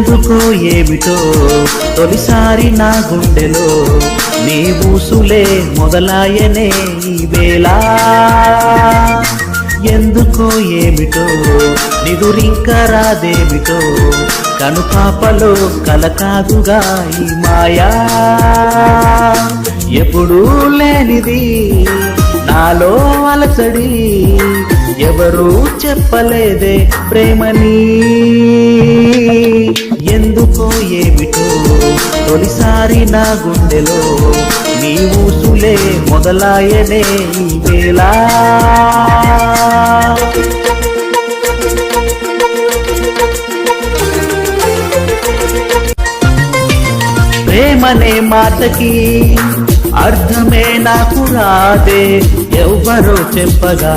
ఎందుకో ఏమిటో తొలిసారి నా గుండెలో నీ ఊసులే మొదలాయనే ఈ వేళ. ఎందుకో ఏమిటో నిదురింక రాదేమిటో కనుపాపలో కలకాదుగా ఈ మాయా. ఎప్పుడూ లేనిది నాలో అలసడి, ఎవరూ చెప్పలేదే ప్రేమని. ఎందుకో ఏమిటో తొలిసారి నా గుండెలో నీ ఊసులే మొదలాయనే ఈ వేళ. ప్రేమనే మాటకి అర్థమే నాకు రాదే, ఎవ్వరో చెప్పగా